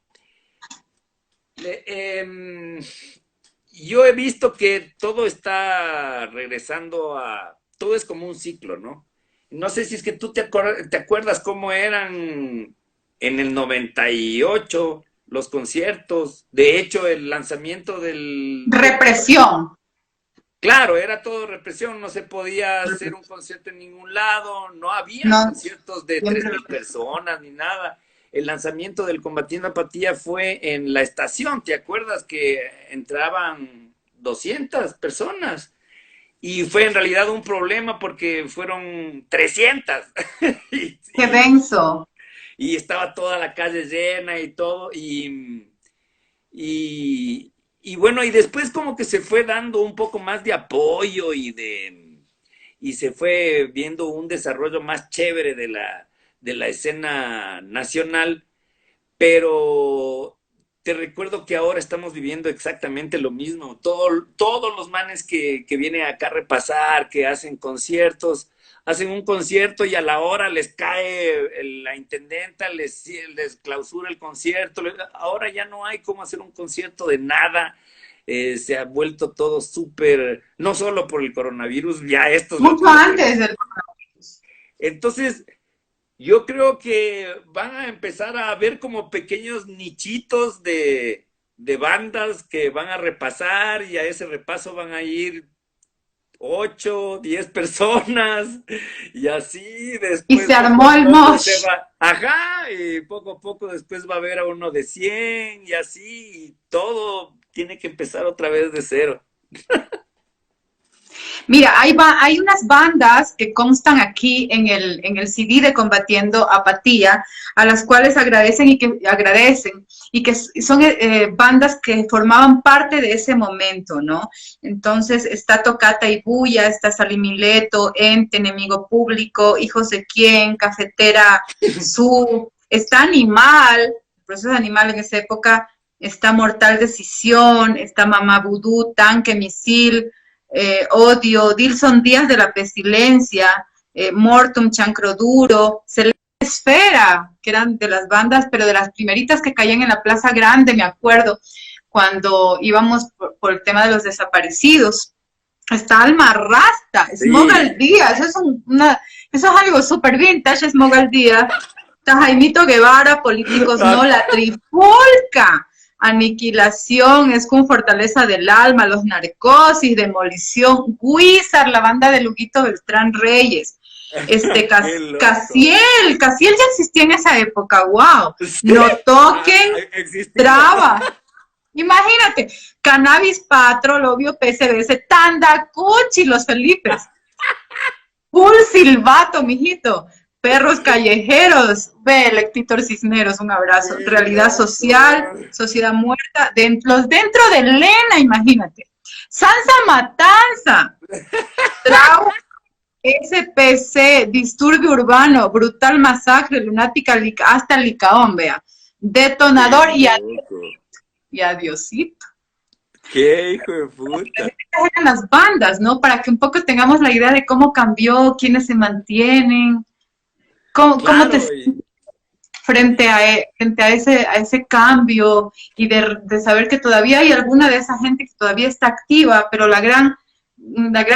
yo he visto que todo está regresando a... Todo es como un ciclo, ¿no? No sé si es que tú te acuerdas cómo eran en el 98 los conciertos. De hecho, el lanzamiento del represión. Claro, era todo represión, no se podía hacer un concierto en ningún lado, no había No, conciertos de siempre 3.000 personas ni nada. El lanzamiento del Combatiendo Apatía fue en la estación, ¿te acuerdas que entraban 200 personas? Y fue en realidad un problema porque fueron 300. y, qué y- denso. y estaba toda la calle llena y todo, y bueno, y después como que se fue dando un poco más de apoyo y se fue viendo un desarrollo más chévere de la escena nacional, pero te recuerdo que ahora estamos viviendo exactamente lo mismo. Todos los manes que vienen acá a repasar, que hacen un concierto y a la hora les cae la intendenta, les clausura el concierto. Ahora ya no hay cómo hacer un concierto de nada. Se ha vuelto todo súper, no solo por el coronavirus, ya esto es lo Mucho peor. antes del... Entonces, yo creo que van a empezar a ver como pequeños nichitos de bandas que van a repasar y a ese repaso van a ir 8, 10 personas y así Y después se poco armó a el poco se mosh. va, ajá, y poco a poco después va a haber a uno de 100 y así y todo tiene que empezar otra vez de cero. Mira, hay unas bandas que constan aquí en el CD de Combatiendo Apatía, a las cuales agradecen y que son bandas que formaban parte de ese momento, ¿no? Entonces está Tocata y Bulla, está Salimileto, Ente, Enemigo Público, Hijos de Quién, Cafetera Su, está Animal, el proceso Animal en esa época, está Mortal Decisión, está Mamá Vudú, Tanque, Misil, Odio, Dilson Díaz de la Pestilencia, Mortum, Chancro Duro, Celeste Esfera, que eran de las bandas, pero de las primeritas que caían en la Plaza Grande, me acuerdo, cuando íbamos por el tema de los desaparecidos. Está Alma Rasta, Smog Sí. al Día, eso es algo súper vintage, Smog al Día. Está Jaimito Guevara, Políticos No, La Trifulca, Aniquilación, Es con Fortaleza del Alma, Los Narcosis, Demolición, Wizard, la banda de Luguito Beltrán Reyes, Qué loco. Casiel ya existía en esa época, wow. Sí. No toquen Existía. trabas. Imagínate, Cannabis Patro, Lobio PSBS, Tandacuchi, Los Felipes, Full Silvato, mijito, Perros Callejeros, ve, Lectitor Cisneros, un abrazo, Qué Realidad loco. Social, Sociedad Muerta, los dentro de Lena, imagínate, Sansa Matanza, Trau, SPC, Disturbio Urbano, Brutal Masacre, Lunática, hasta Licaón, vea, Detonador Qué loco. y Adiosito. Qué hijo de puta. Eran las bandas, ¿no? Para que un poco tengamos la idea de cómo cambió, quiénes se mantienen, cómo Claro, te frente a ese cambio y de saber que todavía hay alguna de esa gente que todavía está activa, pero la gran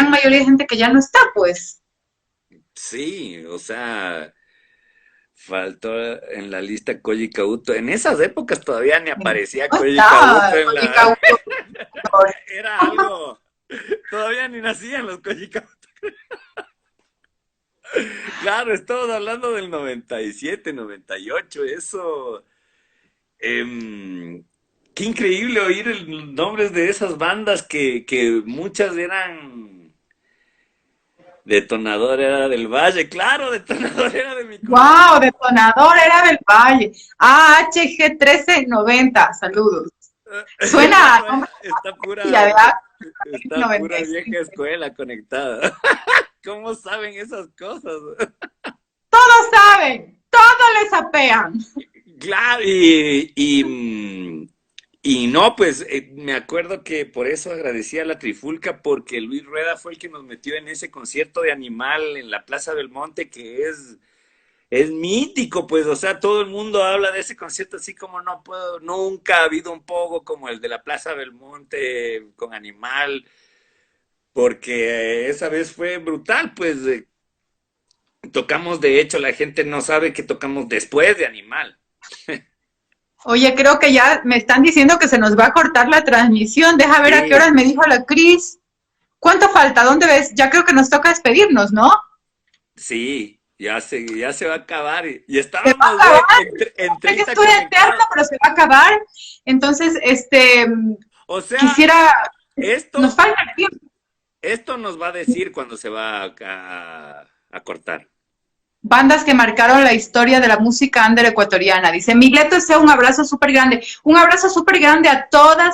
mayoría de gente que ya no está, pues. sí, o sea, faltó en la lista Koji Kauto. En esas épocas todavía ni aparecía No Koji estaba, Kauto en Koji la... Kauto. Era algo... Todavía ni nacían los Koji Kauto. Claro, estamos hablando del 97, 98, eso... qué increíble oír nombres de esas bandas que muchas eran... Detonador era del Valle, claro, Detonador era de mi Wow, Detonador era del Valle. AHG 1390, saludos. Suena a nombre Está pura, ya de está pura 95. vieja escuela conectada. ¿Cómo saben esas cosas? Todos saben, todos les apean. Claro, y no, pues me acuerdo que por eso agradecí a la Trifulca, porque Luis Rueda fue el que nos metió en ese concierto de Animal en la Plaza Belmonte, que es mítico, pues, o sea, todo el mundo habla de ese concierto así como no puedo, nunca ha habido un poco como el de la Plaza Belmonte con Animal, porque esa vez fue brutal, pues tocamos, de hecho, la gente no sabe que tocamos después de Animal. Oye, creo que ya me están diciendo que se nos va a cortar la transmisión. Deja ver a qué Sí, horas me dijo la Cris. ¿Cuánto falta? ¿Dónde ves? Ya creo que nos toca despedirnos, ¿no? sí, ya se va a acabar. Y Se va a estábamos acabar. en Sé que 30 estoy eterno, conectados. pero se va a acabar. Entonces, O sea, quisiera, nos esto, falta tiempo. esto nos va a decir cuando se va a cortar. Bandas que marcaron la historia de la música under ecuatoriana. Dice, Miguel sea un abrazo súper grande. Un abrazo súper grande a todas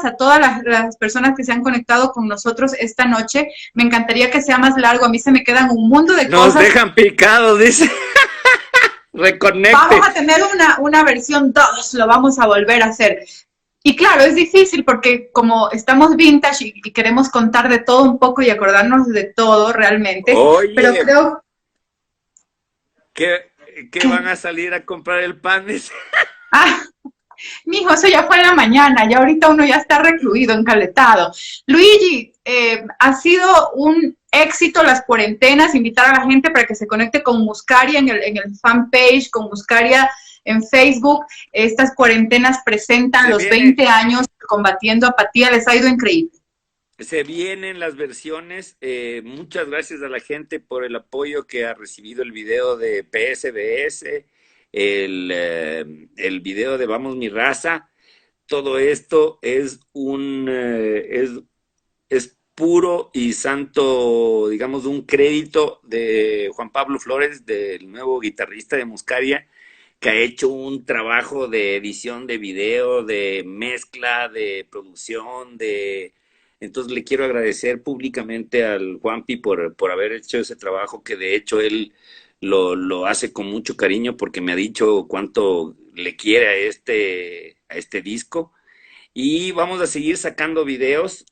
las personas que se han conectado con nosotros esta noche. Me encantaría que sea más largo. A mí se me quedan un mundo de Nos cosas. dejan picados, dice. Reconecte. Vamos a tener una versión 2, lo vamos a volver a hacer. Y claro, es difícil porque como estamos vintage y queremos contar de todo un poco y acordarnos de todo realmente, Oye, pero creo que van a salir a comprar el pan, dice. ah, mijo, eso ya fue en la mañana, ya ahorita uno ya está recluido, encaletado. Luigi, ha sido un éxito las cuarentenas, invitar a la gente para que se conecte con Muscaria en el fanpage, con Muscaria en Facebook. Estas cuarentenas presentan Se los viene. 20 años combatiendo apatía, les ha ido increíble. Se vienen las versiones. Muchas gracias a la gente por el apoyo que ha recibido el video de PSBS, el video de Vamos Mi Raza. Todo esto es es puro y santo, digamos, un crédito de Juan Pablo Flores, del nuevo guitarrista de Muscaria, que ha hecho un trabajo de edición de video, de mezcla, de producción, Entonces le quiero agradecer públicamente al Juanpi por haber hecho ese trabajo, que de hecho él lo hace con mucho cariño porque me ha dicho cuánto le quiere a este disco. Y vamos a seguir sacando videos.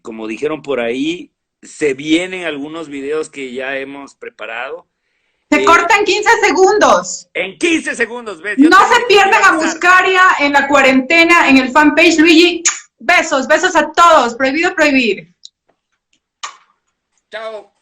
Como dijeron por ahí, se vienen algunos videos que ya hemos preparado. Se corta en 15 segundos. En 15 segundos, ¿ves? No se pierdan a Muscaria en la cuarentena, en el fanpage, Luigi. Besos, besos a todos. Prohibido prohibir. Chao.